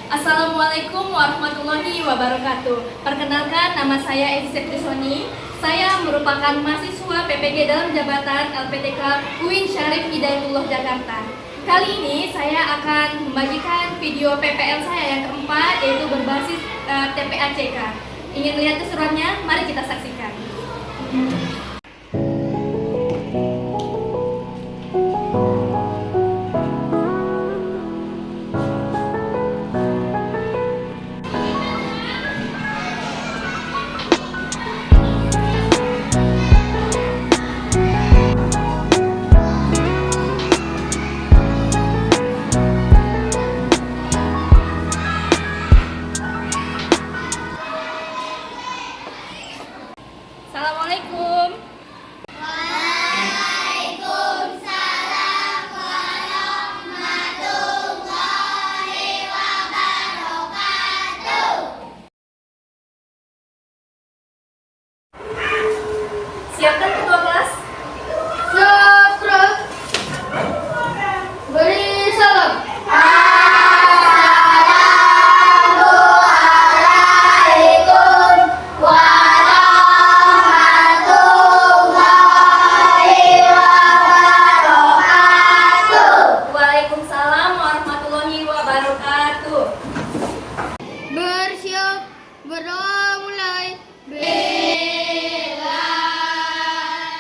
Assalamualaikum warahmatullahi wabarakatuh. Perkenalkan, nama saya Edi Septisoni. Saya merupakan mahasiswa PPG dalam jabatan LPTK UIN Syarif Hidayatullah Jakarta. Kali ini saya akan membagikan video PPL saya yang keempat, yaitu berbasis TPACK. Ingin lihat keseruannya? Mari kita saksikan. Assalamualaikum. Waalaikumsalam warahmatullahi wabarakatuh. Siapkan ketua kelas. Siap, Prof. Beri salam. Assalamualaikum warahmatullahi wabarakatuh. Waalaikumsalam warahmatullahi wabarakatuh. Bersiap, berdoa mulai. Bismillahirrahmanirrahim.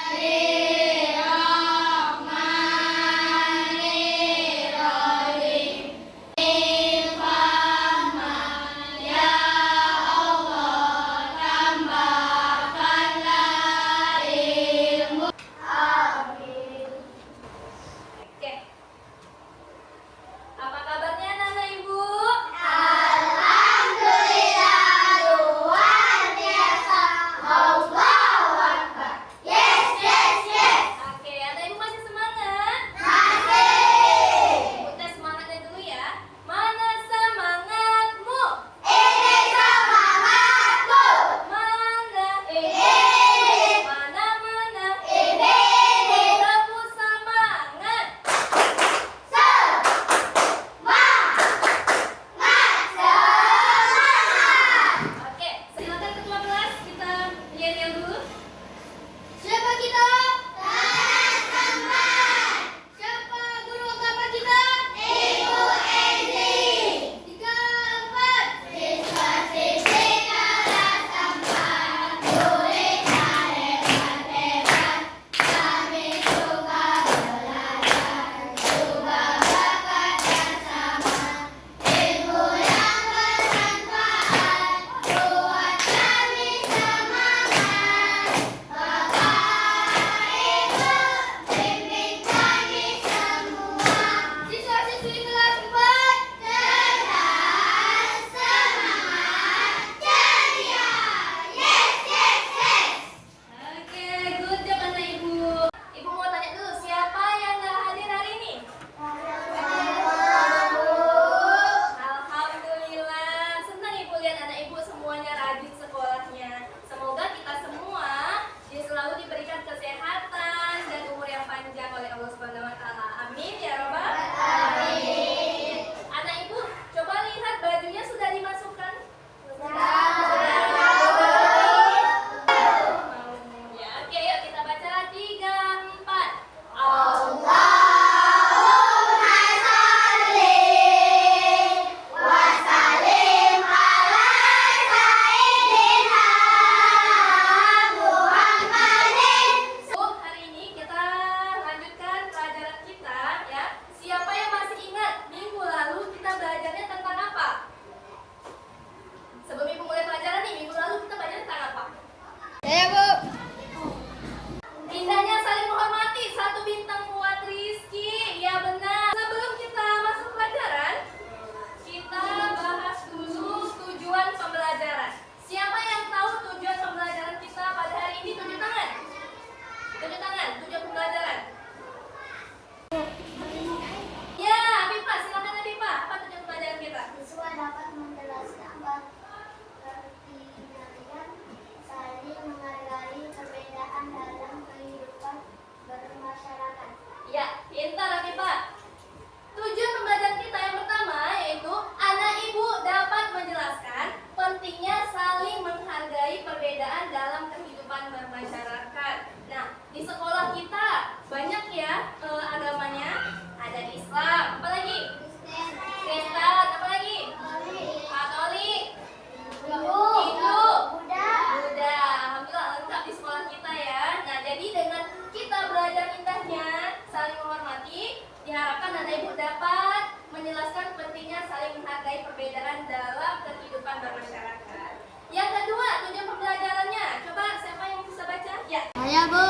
anak ibu dapat menjelaskan pentingnya saling menghargai perbedaan dalam kehidupan bermasyarakat. Yang kedua, tujuan pembelajarannya. Coba siapa yang bisa baca? Ya, Saya, Bu.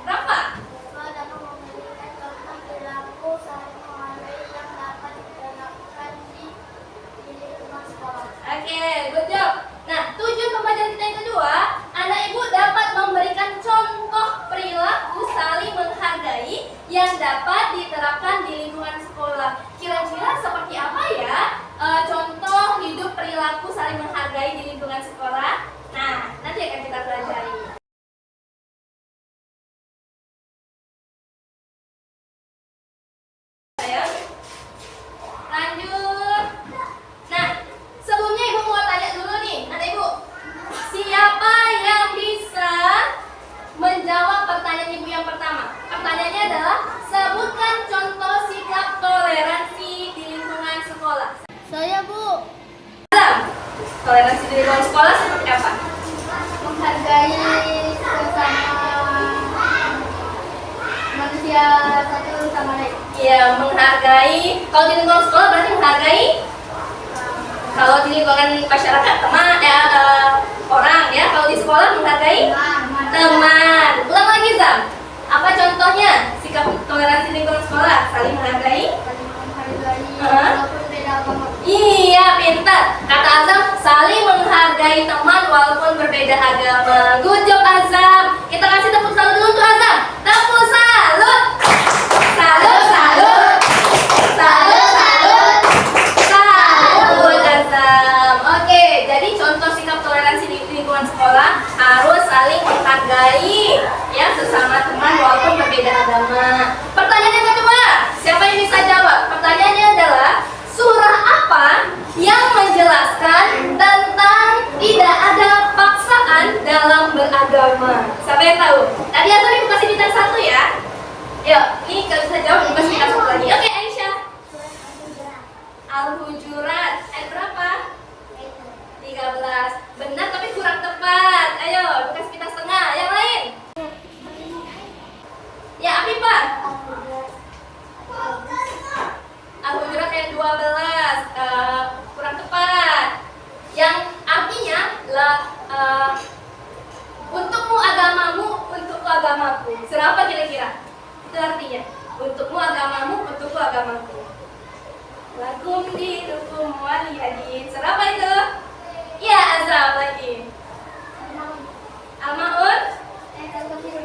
Rafa. Dapat memberikan contoh perilaku saling menghargai yang dapat diterapkan di lingkungan sekolah. Oke, good job. Nah, tujuan pembelajaran kita yang kedua, anak ibu dapat memberikan contoh perilaku saling menghargai yang dapat diterapkan di lingkungan sekolah. Kira-kira seperti apa ya contoh hidup perilaku saling menghargai di lingkungan sekolah? Nah, nanti akan kita pelajari. Sayang. Lanjut. Nah, sebelumnya ibu mau tanya dulu nih, anak ibu. Siapa yang bisa menjawab pertanyaan ibu yang pertama? Pertanyaannya adalah, sebutkan contoh sikap toleransi di lingkungan sekolah. Saya, Bu. Adam, toleransi di lingkungan sekolah seperti apa? Menghargai sesama manusia satu sama lain. Ya, menghargai. Kalau di lingkungan sekolah berarti menghargai. Kalau di lingkungan masyarakat teman orang ya. Kalau di sekolah menghargai teman. Ulang lagi Zam. Apa contohnya sikap toleransi di lingkungan sekolah? Saling menghargai. Saling menghargai Hah? walaupun beda agama. Iya, pintar. Kata Azam, saling menghargai teman walaupun berbeda agama. Good job Azam. Kita kasih tepuk salut dulu untuk Azam. Tepuk salut. Salut, salut. Salut, salut. Salut Azam. Oke, jadi contoh sikap toleransi di lingkungan sekolah harus saling menghargai ya sesama teman walaupun berbeda agama. Pertanyaan yang kedua, siapa yang bisa jawab? Pertanyaannya adalah, surah apa yang menjelaskan tentang tidak ada paksaan dalam beragama? Siapa yang tahu? Tadi Azam ibu kasih bintang 1 ya. Yuk, ini kalau bisa jawab ibu kasih bintang 1 lagi. Oke, Aisyah. Al-Hujurat. Ayat berapa? 13. Benar tapi kurang tepat. Ayo, ibu kasih bintang setengah. Yang lain? Ya, Afifah. Al-Hujurat ayat 12. Kurang tepat. Yang artinya untukmu agamamu, untukku agamaku. Surah apa kira-kira? Itu artinya. Untukmu agamamu, untukku agamaku. Lakum dinukum waliyadin. Surah apa itu? Ya, Azab lagi. Al-Ma'un?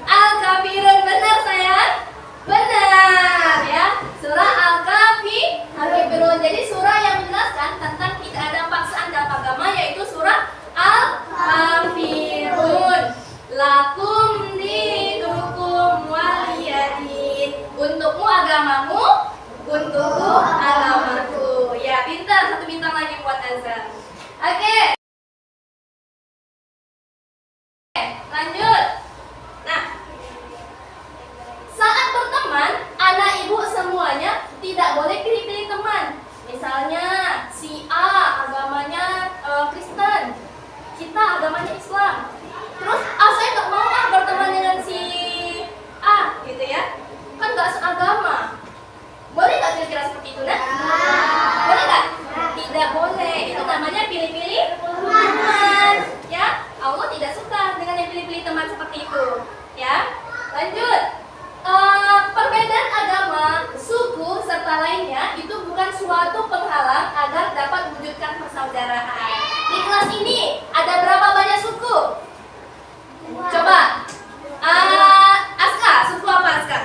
Al-Kafirun. Benar sayang? Benar ya. Surah Al-Kafirun. Jadi surah yang menjelaskan tentang tidak ada paksaan dalam agama, yaitu surah Al-Kafirun. Lakum dinukum waliyadin. Untukmu agamamu, untukku agamaku. Ya, pintar. 1 bintang lagi buat Azam. Oke. Lanjut. Nah, saat berteman, anak ibu semuanya tidak boleh pilih-pilih teman. Misalnya si A agamanya Kristen, kita agamanya Islam. Terus saya nggak mau berteman dengan si A, gitu ya? Kan nggak seagama. Boleh nggak kira-kira seperti itu, nah? Boleh nggak? Tidak boleh. Itu namanya pilih-pilih teman. Ya, Allah tidak suka dengan yang pilih-pilih teman seperti itu. Ya, lanjut. Perbedaan agama, suku, serta lainnya itu bukan suatu penghalang agar dapat mewujudkan persaudaraan. Di kelas ini ada berapa banyak suku? Coba. Aska, suku apa Aska?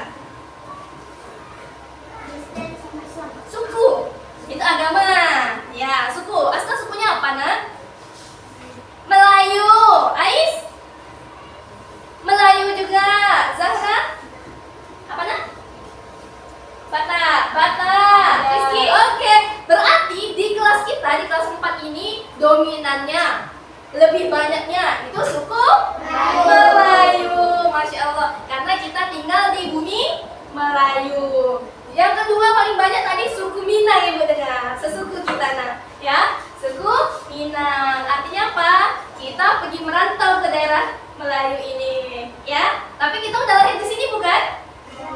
Suku. Itu agama. Ya, suku. Aska sukunya apa, Nak? Melayu. Ais? Melayu juga. Zahra? Apa, Nak? Batak. Rizky? Oke. Berarti di kelas kita, di kelas 4 ini dominannya, lebih banyaknya itu suku Melayu. Masya Allah. Karena kita tinggal di bumi Melayu. Yang kedua paling banyak tadi suku Minang, Ibu dengar. Sesuku kita, nah, ya. Suku Minang. Artinya apa? Kita pergi merantau ke daerah Melayu ini, ya. Tapi kita udah lahir di sini bukan?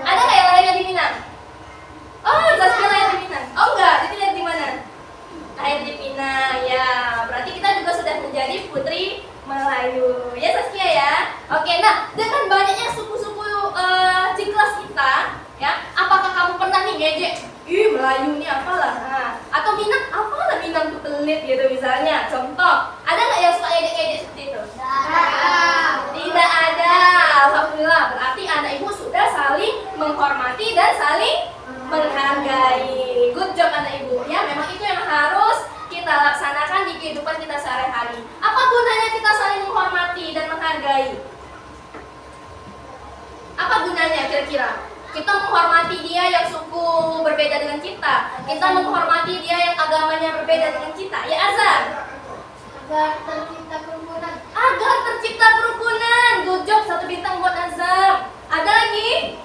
Ada nggak yang lahirnya di Minang? Melayu nih apalah. Nah, atau Minang apalah Minang tuh pelit gitu misalnya. Contoh, ada nggak yang suka edek-edek seperti itu? Tidak ada. Alhamdulillah. Berarti anak ibu sudah saling menghormati dan saling menghargai. Good job anak ibu. Ya, memang itu yang harus kita laksanakan di kehidupan kita sehari-hari. Apa gunanya kita saling menghormati dan menghargai? Apa gunanya kira-kira? Kita menghormati dia yang suku berbeda dengan kita. Kita menghormati dia yang agamanya berbeda dengan kita. Ya Azhar? Agar tercipta kerukunan. Agar tercipta kerukunan. Good job, 1 bintang buat Azhar. Ada lagi?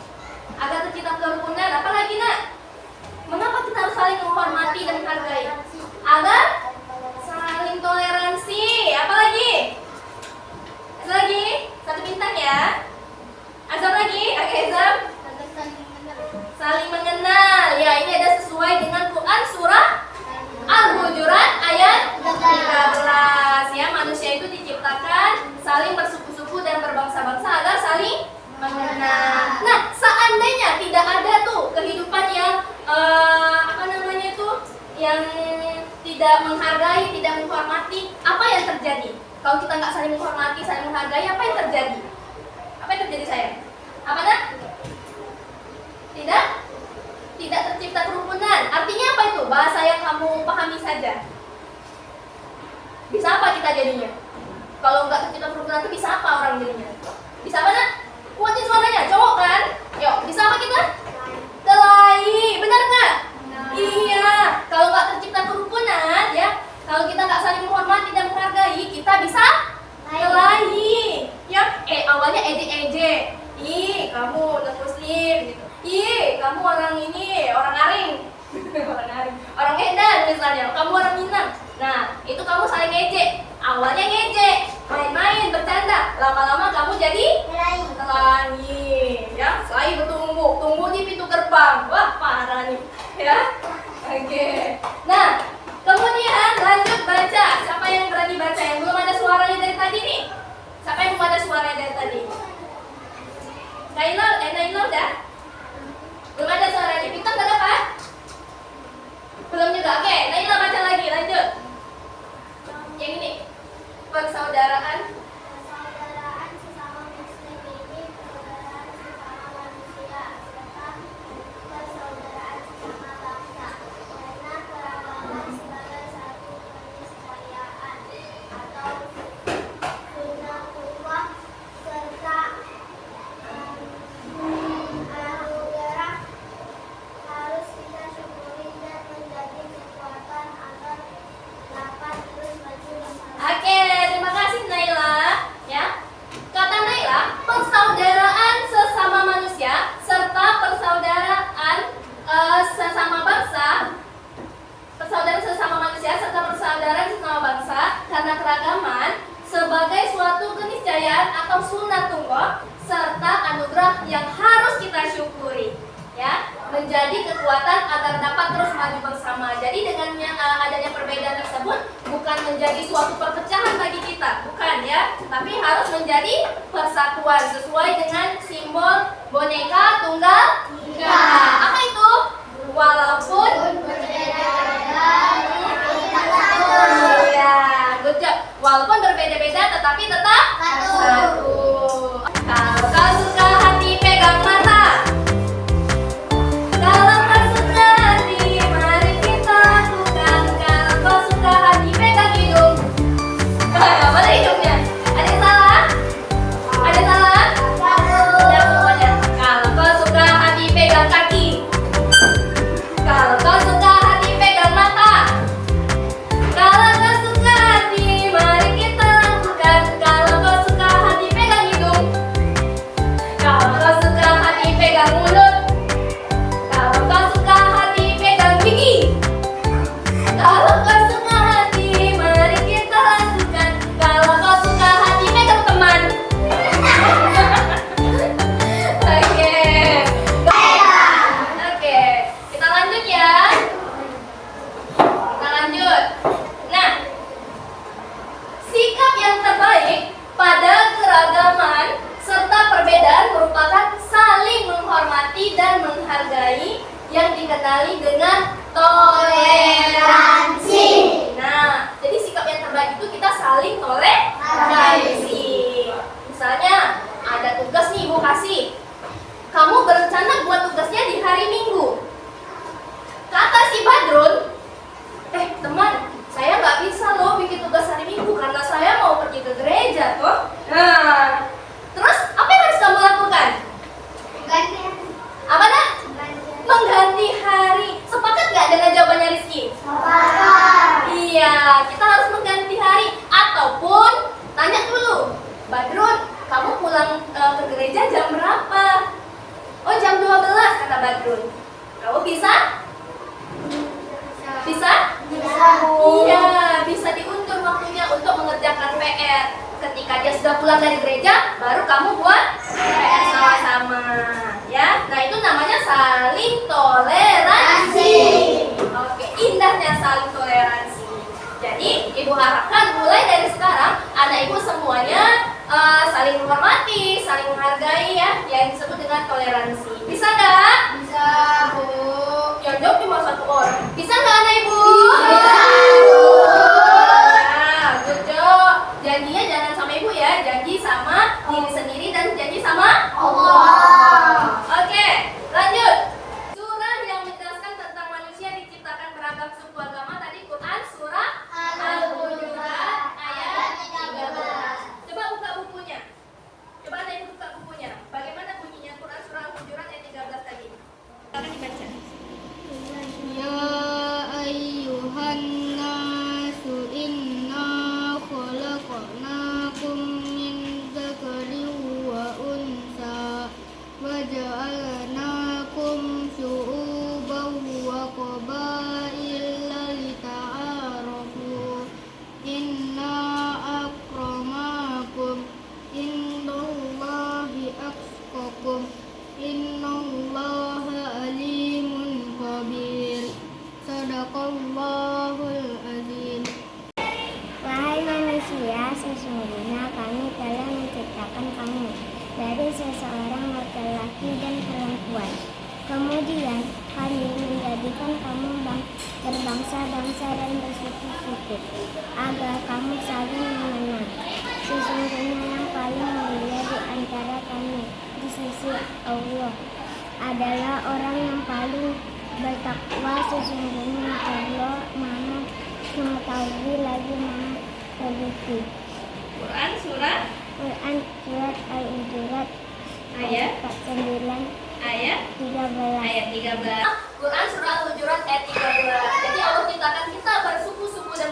Agar tercipta kerukunan. Apa lagi nak? Mengapa kita harus saling menghormati dan menghargai? Agar saling toleransi. Apa lagi? Ada lagi? 1 bintang ya. Azhar lagi? Oke Azhar. Agar saling mengenal. Saling mengenal. Ya, ini ada sesuai dengan Quran surah Al-Hujurat ayat 13. Ya, manusia itu diciptakan saling bersuku-suku dan berbangsa-bangsa agar saling mengenal. Nah, seandainya tidak ada tuh kehidupan yang apa namanya itu, yang tidak menghargai, tidak menghormati, apa yang terjadi? Kalau kita nggak saling menghormati, saling menghargai, apa yang terjadi? Apa yang terjadi sayang? Apa nak? Tidak tercipta kerukunan. Artinya apa itu? Bahasa yang kamu pahami saja. Bisa apa kita jadinya? Kalau nggak tercipta kerukunan itu bisa apa orang jadinya? Bisa apa nak? Kuatin suaranya, cowok kan? Yuk, bisa apa kita? Kelahi, benar nggak? Iya. Kalau nggak tercipta kerukunan, ya, kalau kita nggak saling menghormati dan menghargai, kita bisa kelahi. Ya, awalnya ejek-ejek. Ih, kamu non muslim gitu. Ih, kamu orang ini, orang Aring. Orang Aring. Orang Medan misalnya, kamu orang Minang. Nah, itu kamu saling ngejek. Awalnya ngejek, main-main, bercanda. Lama-lama kamu jadi kelahi. Ya, kelahi bertumbuh, tumbuh di pintu gerbang. Wah, parah nih. Ya. Oke. Nah, kemudian lanjut baca. Siapa yang berani baca? Yang belum ada suaranya dari tadi nih? Siapa yang belum ada suaranya dari tadi? Naila udah? Belum ada suaranya. Bintang udah dapat? Belum juga. Oke, Naila baca lagi, lanjut. Yang ini. Persaudaraan sesama muslim ini persaudaraan sesama manusia serta persaudaraan sesama bangsa karena keragaman sebagai satu keniscayaan atau sunnatullah serta anugerah harus kita syukuri dan menjadi kekuatan agar dapat terus maju bersama. Oke, terima kasih Naila. Ya, kata Naila, persaudaraan sesama manusia serta persaudaraan sesama bangsa, persaudaraan sesama manusia serta persaudaraan sesama bangsa karena keragaman sebagai suatu keniscayaan atau sunnatullah serta anugerah yang harus kita syukuri. Ya, menjadi kekuatan agar dapat terus maju bersama. Jadi dengan adanya perbedaan tersebut bukan menjadi suatu perpecahan bagi kita, bukan ya, tapi harus menjadi persatuan sesuai dengan simbol boneka tunggal ika. Apa itu? Walaupun berbeda-beda, iya, good job. Walaupun berbeda-beda tetapi tetap satu. Kalau kau suka hati pegang mata. Kalau kau suka hati, mari kita lakukan. Kalau kau suka hati, pegang hidung. Mana hidungnya? Ada yang salah? Ada yang salah? Ya semuanya. Kalau kau suka hati, pegang kaki. Kalau kau suka hati, pegang mata. Kalau kau suka hati, mari kita lakukan. Kalau kau suka hati, pegang hidung. Kalau kau suka hati, pegang mulut. Kalau kau suka hati, pegang gigi. Kalau kau suka hati, mari kita lakukan. Kalau kau suka hati, pegang teman. Oke. Oke, kita lanjut ya. Kita lanjut. Nah, sikap yang terbaik pada keragaman serta perbedaan merupakan saling menghormati dan menghargai yang dikenali dengan Toleransi. Nah, jadi sikap yang terbaik itu kita saling toleransi. Misalnya, ada tugas nih Ibu kasih. Kamu berencana buat tugasnya di hari Minggu. Kata si Badrun, teman, saya nggak bisa loh bikin tugas hari Minggu karena saya mau pergi ke gereja toh. Nah, terus apa yang harus kamu lakukan? Apa dah? Mengganti hari. Sepakat nggak dengan jawabannya Rizky? Iya, kita harus mengganti hari. Ataupun tanya dulu, Badrun, kamu pulang ke gereja jam berapa? Oh, jam 12 kata Badrun. Kamu bisa? Bisa? Iya, bisa diundur waktunya untuk mengerjakan PR. Ketika dia sudah pulang dari gereja, baru kamu buat PR sama-sama. Ya, nah itu namanya saling toleransi. Oke, indahnya saling toleransi. Jadi, Ibu harapkan mulai dari sekarang anak Ibu semuanya saling menghormati, saling menghargai ya, yang disebut dengan toleransi. Bisa nggak? Bisa, Bu. Yang jawab cuma satu orang. Bisa nggak anak Ibu? Nah, good job. Janjinya jangan sama Ibu ya, janji sama diri sendiri dan janji sama Allah. Oke, lanjut. Surah yang menjelaskan tentang manusia diciptakan beragam suku agama tadi Quran surah Al-Hujurat ayat 13. Coba buka bukunya. Coba ada yang buka bukunya. Bagaimana bunyinya Quran surah Al-Hujurat ayat 13 tadi? Akan dibaca. Ya ayyuhan nasu inna khalaqnakum min dzakarin wa unsa wa ja'alnakum syu'uban wa qabaila lita'arafu inna akramakum indallahi atqakum innallaha alimun khabir. Sadaqallahul azim. Wahai manusia, sesungguhnya kami telah menciptakan kamu dari seseorang laki-laki dan perempuan. Kemudian kami menjadikan kamu berbangsa-bangsa dan bersuku-suku agar kamu saling mengenal. Sesungguhnya yang paling mulia di antara kami di sisi Allah adalah orang yang paling bertakwa. Sesungguhnya Allah Maha Mengetahui lagi Maha Teliti. Quran surah Quran surat Al-Hujurat ayat 9 ayat 13. ayat 13. Quran surah Al-Hujurat ayat 13. Jadi Allah ciptakan kita bersuku-suku dan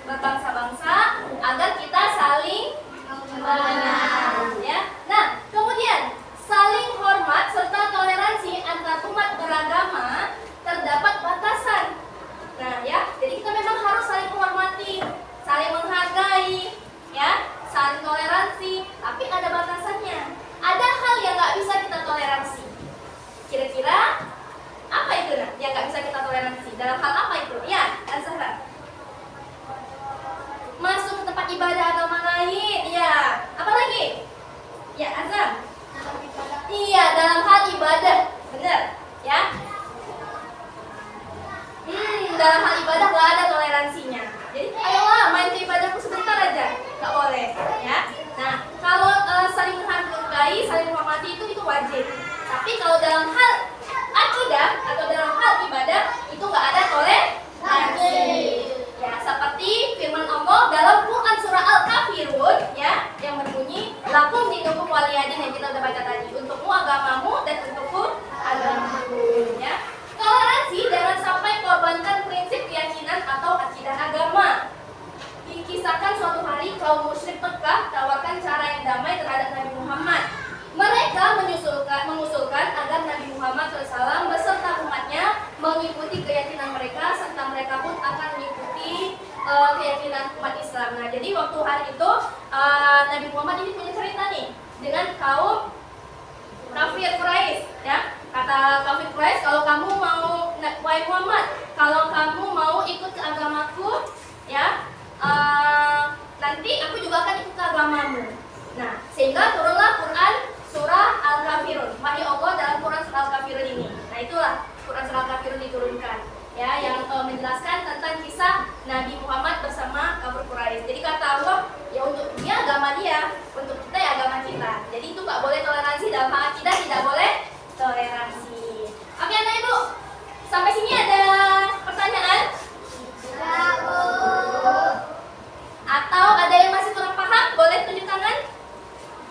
berbangsa-bangsa agar kita saling mengenal ya. Nah, kemudian saling hormat serta toleransi antar umat beragama terdapat batasan. Nah, ya. Jadi kita memang harus saling menghormati, saling menghargai, ya, saling toleransi, tapi ada batasannya. Ada hal yang nggak bisa kita toleransi. Kira-kira apa itu nah yang nggak bisa kita toleransi? Dalam hal apa itu? Ya, Azhar. Masuk ke tempat ibadah agama lain, ya. Apa lagi? Ya, Azhar. Iya, dalam hal ibadah, benar, ya. Dalam hal ibadah nggak ada toleransinya. Jadi, ayolah main ke ibadahku sebentar aja, nggak boleh, ya. Nah, kalau saling menghargai, saling menghormati itu wajib. Tapi kalau dalam hal akidah atau dalam hal ibadah itu nggak ada toleransi. Ya, seperti firman Allah dalam Quran surah Al-Kafirun, ya, yang berbunyi lakum dinukum waliyadin yang kita udah baca tadi. Untukmu agamamu dan untukku agamaku, ya. Toleransi jangan sampai korbankan prinsip keyakinan atau akidah agama. Dikisahkan suatu hari kaum musyrik Mekah tawarkan cara yang damai terhadap Nabi Muhammad. Mereka mengusulkan agar Nabi Muhammad SAW beserta umatnya mengikuti keyakinan mereka serta mereka pun akan mengikuti keyakinan umat Islam. Nah, jadi waktu hari itu Nabi Muhammad ini punya cerita nih dengan kaum kafir Quraisy, ya. Kata kafir Quraisy, kalau kamu mau, wahai Muhammad, kalau kamu mau ikut ke agamaku, ya, nanti aku juga akan ikut ke agamamu. Nah, sehingga turunlah Quran surah Al-Kafirun. Wahyu Allah dalam Quran surah Al-Kafirun ini. Nah, itulah Quran surah Al-Kafirun diturunkan. Ya, toleransi dalam hal akidah tidak boleh toleransi. Oke anak ibu, sampai sini ada pertanyaan? Atau ada yang masih kurang paham? Boleh tunjuk tangan?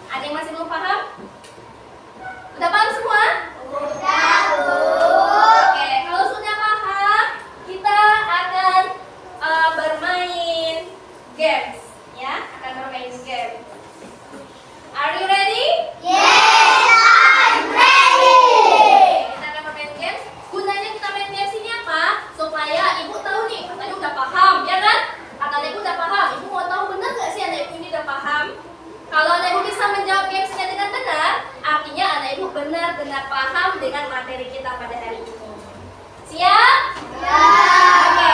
Ada yang masih belum paham? Udah paham semua? Oke, kalau sudah paham, kita akan bermain games, ya, akan bermain game. Are you ready? Kita akan bermain games. Gunanya kita main games ini apa? Supaya ibu tahu nih, katanya udah paham, ya kan? Katanya ibu udah paham. Ibu mau tahu benar nggak sih anak ibu ini udah paham? Kalau anak ibu bisa menjawab gamesnya dengan benar, artinya anak ibu benar-benar paham dengan materi kita pada hari ini. Siap? Oke.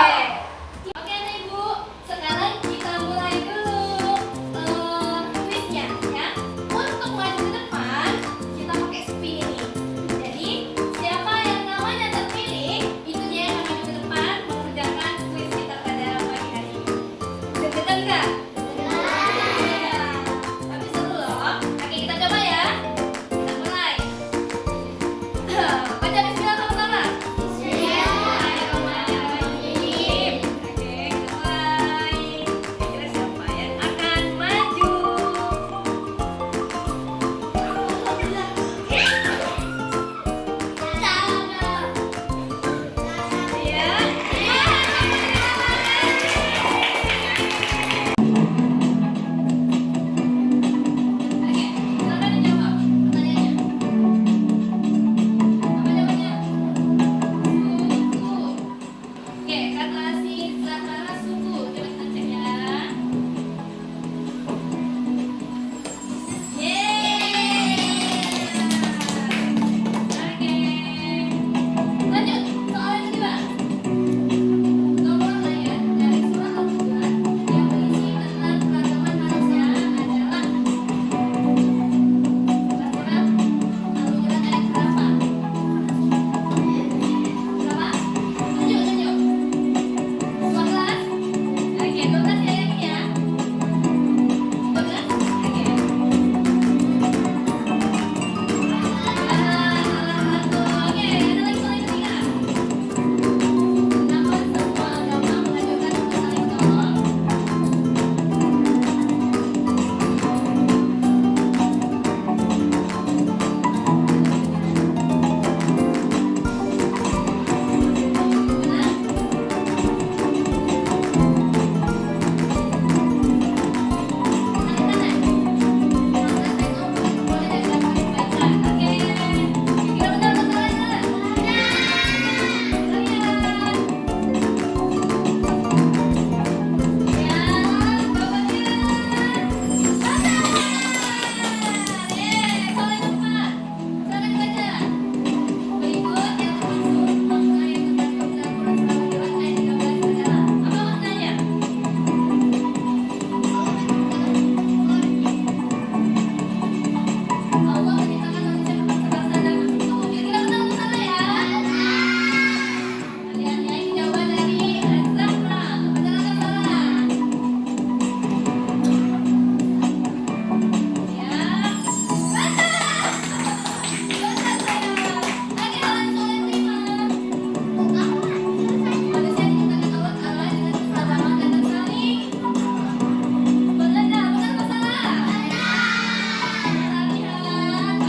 Oke anak ibu, sekarang kita mulai dulu kuisnya, ya. Untuk maju ke depan, kita pakai spin ini. Jadi siapa yang namanya terpilih, itu dia yang akan maju ke depan mengerjakan kuis kita pada pagi hari ini. Deg-degan nggak? Tapi seru loh. Oke, kita coba ya. Kita mulai. Baca bismillah sama-sama. Bismillahirrahmanirrahim. Oke, kita mulai. Kira-kira siapa yang akan maju? Ya. Oke, silakan dijawab pertanyaannya. Apa jawabannya? Suku. Oke, kata si Zahara suku. Coba kita cek ya. Oke. Lanjut, soal yang kedua. Nomor layar dari surat Al-Quran yang berisi tentang keragaman manusia adalah kira-kira Al-Quran ayat berapa? Berapa? Tunjuk. 12? Oke, 12 ya yang ini ya. 12? Oke. Salah satu. Oke, ada lagi soal yang ketiga. Kenapa semua agama mengajarkan untuk saling tolong? Allah menciptakan manusia berbangsa dan bersuku. Kira-kira benar atau salah ya? Lihat ya, ini jawaban dari Az-Zahra. Benar atau salah? Ya, benar sayang. Oke, langsung yang kelima. Manusia diciptakan Allah dengan kesetaraan dan saling benar atau salah? Kita lihat.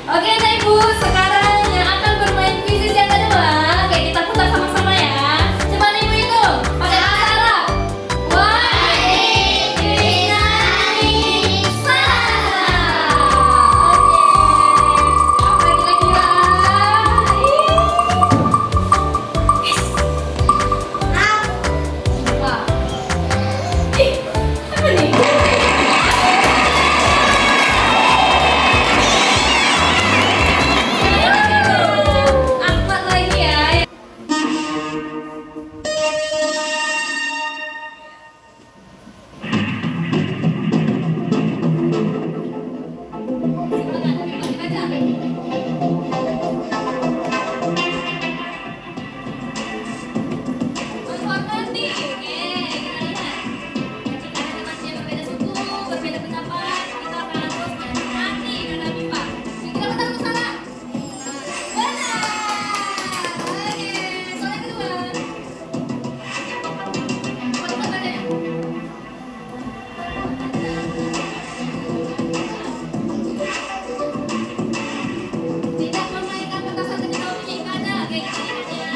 Oke, nah Ibu, sekarang yang akan bermain kuisis yang kedua. Oke, kita putar sama-sama ya. Coba Ibu itu, pakai kata Oke. Apa lagi ya? Wah. Apa nih? Apa lagi ya? Menghormati, oke, kita lihat. Jika ada masih yang berbeda suku, berbeda pendapat, kita akan terus menghormati karena MIPA. Kita benar atau salah? Benar. Oke, soal yang kedua. Cepat badannya. Tidak memainkan petasan ketika mempunyai kada, kayak gini ya.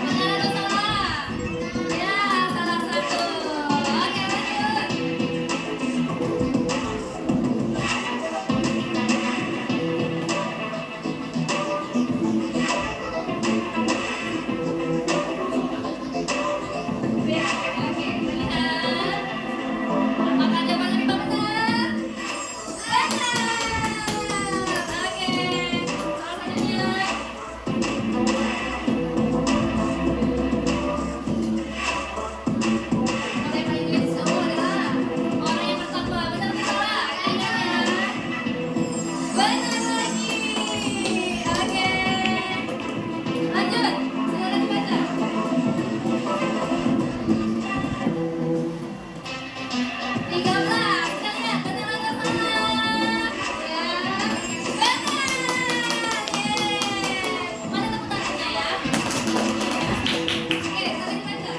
Benar atau salah? Ya, salah satu. Oke, lanjut. Oke, lihat. Apakah jawaban lebih benar? Benar. Oke, soal selanjutnya. Orang yang paling ingat semua adalah orang yang bertakwa. Benar atau salah? Kayaknya ya. Benar lagi. Oke. Lanjut. Silakan dibaca. 13. Kita lihat benar atau salah? Ya. Benar. Yeay. Mana tepuk tangannya ya? Oke, silakan dibaca.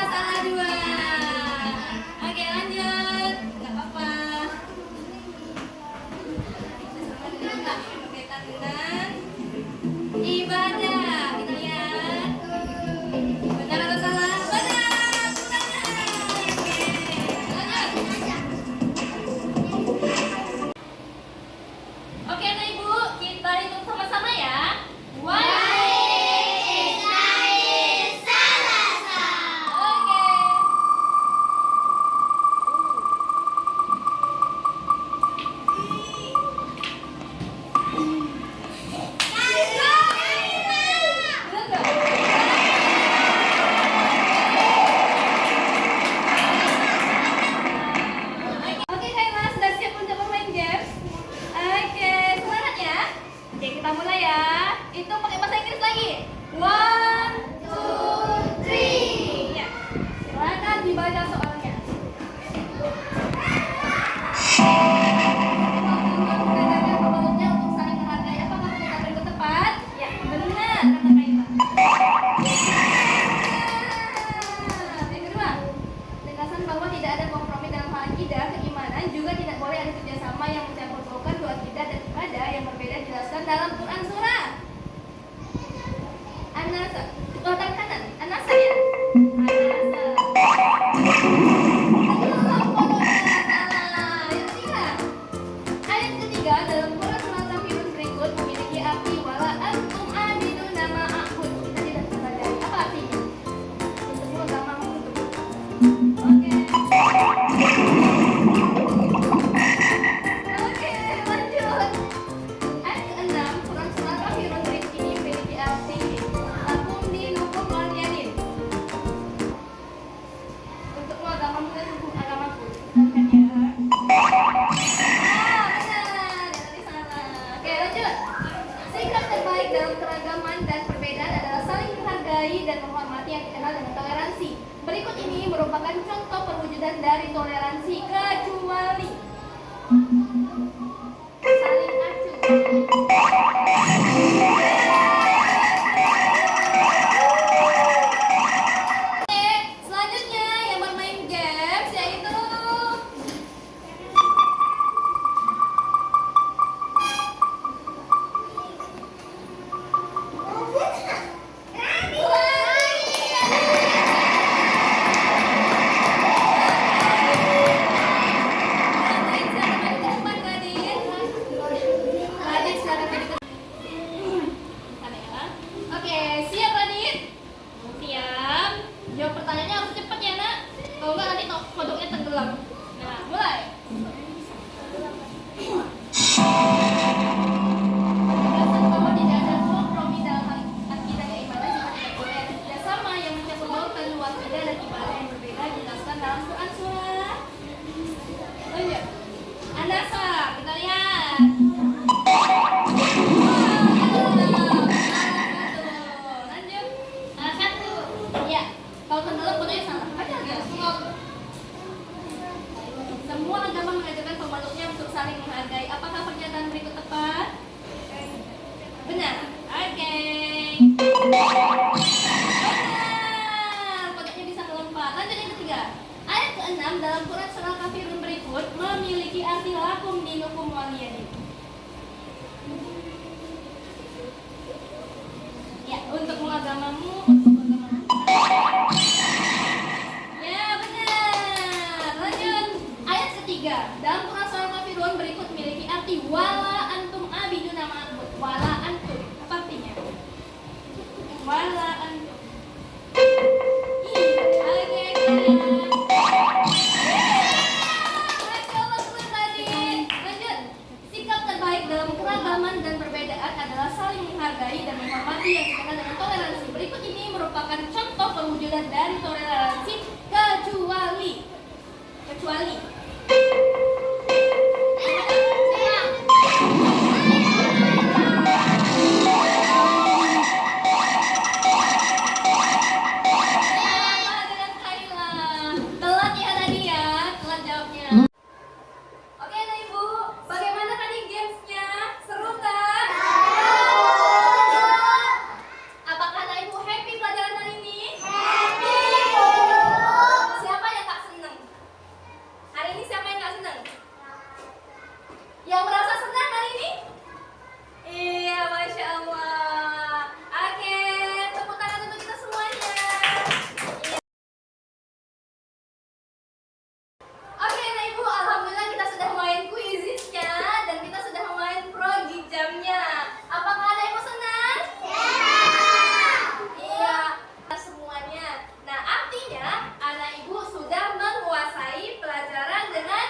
Salah dua. Oke, lanjut. Gak apa-apa. Berkaitan dengan ibadah. Kita lihat. Benar atau salah? Benar. Lanjut. Oke, nah Ibu, kita hitung sama-sama ya. Oke. Oke, Kayla, sudah siap untuk bermain games? Oke, semangat ya. Oke, kita mulai ya. Itu pakai bahasa Inggris lagi. 1, 2, 3. Ya. Silakan dibaca soalnya. Pembaliknya untuk saling menghargai. Apakah kita berikut tepat? Ya, benar kata Kayla. Yang kedua, tegasan bahwa tidak ada kompromi dalam hal akidah, keimanan, juga tidak boleh ada kerjasama yang mencampur baurkan dua akidah dan ibadah yang berbeda dijelaskan dalam Quran surah An-Nasa. Tangan kanan, An-Nasa ya. An-Nasa. Yang ketiga, ayat ketiga dalam Quran surah Al-Kafirun berikut memiliki arti wala antum abidun nama a'bud. Kita tidak mempelajari apa artinya. Untukmu agamamu untukku. Oke. Oke, lanjut. Ayat ke-6 Quran surah menghargai dan menghormati yang dikenal dengan toleransi. Berikut ini merupakan contoh perwujudan dari toleransi, kecuali saling acuh. Oke, selanjutnya yang bermain games yaitu Oke, siap Radit? Siap. Jawab pertanyaannya harus cepat ya nak. Kalau enggak nanti kodoknya tenggelam. Nah, mulai. Penegasan bahwa tidak ada kompromi dalam hal akidah keimanan juga tidak boleh ada kerjasama yang mencakup lautan luas akidah dan ibadah yang berbeda dijelaskan dalam Quran surah. Lanjut. An-Nasa, kita lihat. Lanjut. Satu. Ya, kalau tenggelam kodoknya salah. Baca lagi. Semua agama mengajarkan pembalutnya untuk saling menghargai. Apakah pernyataan berikut tepat? Benar. Oke. Benar. Kodoknya bisa melompat. Lanjut yang ketiga. Ayat ke-6 dalam Quran surah Kafirun berikut memiliki arti lakum dinukum waliyadin. Ya, untukmu agamamu, untukmu agamamu. Ya, benar. Lanjut. Ayat ketiga dalam Quran surah Kafirun berikut memiliki arti wala antum abiduna ma'bud. Wala antum. Apa artinya? Wala antum. Oke, Masya Allah, keren tadi. Lanjut. Sikap terbaik dalam keragaman dan perbedaan adalah saling menghargai dan menghormati yang dikenal dengan toleransi. Berikut ini merupakan contoh perwujudan dari toleransi, kecuali sama dengan Kaila. Telat ya tadi ya, telat jawabnya. Oke, nah Ibu, bagaimana tadi gamesnya? Seru kan? Apakah nah Ibu happy pelajaran hari ini? Happy! Siapa yang tak senang? Hari ini siapa yang tak senang? Yang merasa senang hari ini? Iya, Masya Allah. Oke, tepuk tangan untuk kita semuanya. Oke, nah Ibu, alhamdulillah kita sudah main kuisisnya dan kita sudah main progi jamnya. Apakah ada Ibu senang? Iya, semuanya. Nah, artinya anak Ibu sudah menguasai pelajaran dengan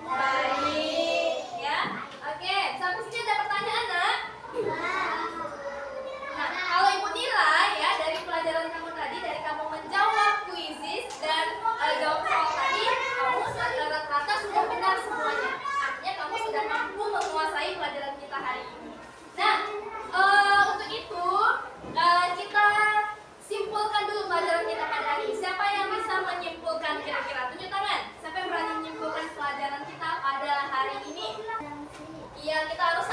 baik, ya. Oke, sampai sini ada pertanyaan, Nak? Nah, kalau Ibu nilai ya dari pelajaran kamu tadi, dari kamu menjawab kuisis dan jawab soal tadi, kamu rata-rata sudah benar semuanya. Artinya kamu sudah mampu menguasai pelajaran kita hari ini. Nah, untuk itu kita simpulkan dulu pelajaran kita pada hari ini. Siapa yang bisa menyimpulkan kira-kira? Tunjuk tangan. Siapa yang berani menyimpulkan pelajaran kita pada hari ini? Iya, kita harus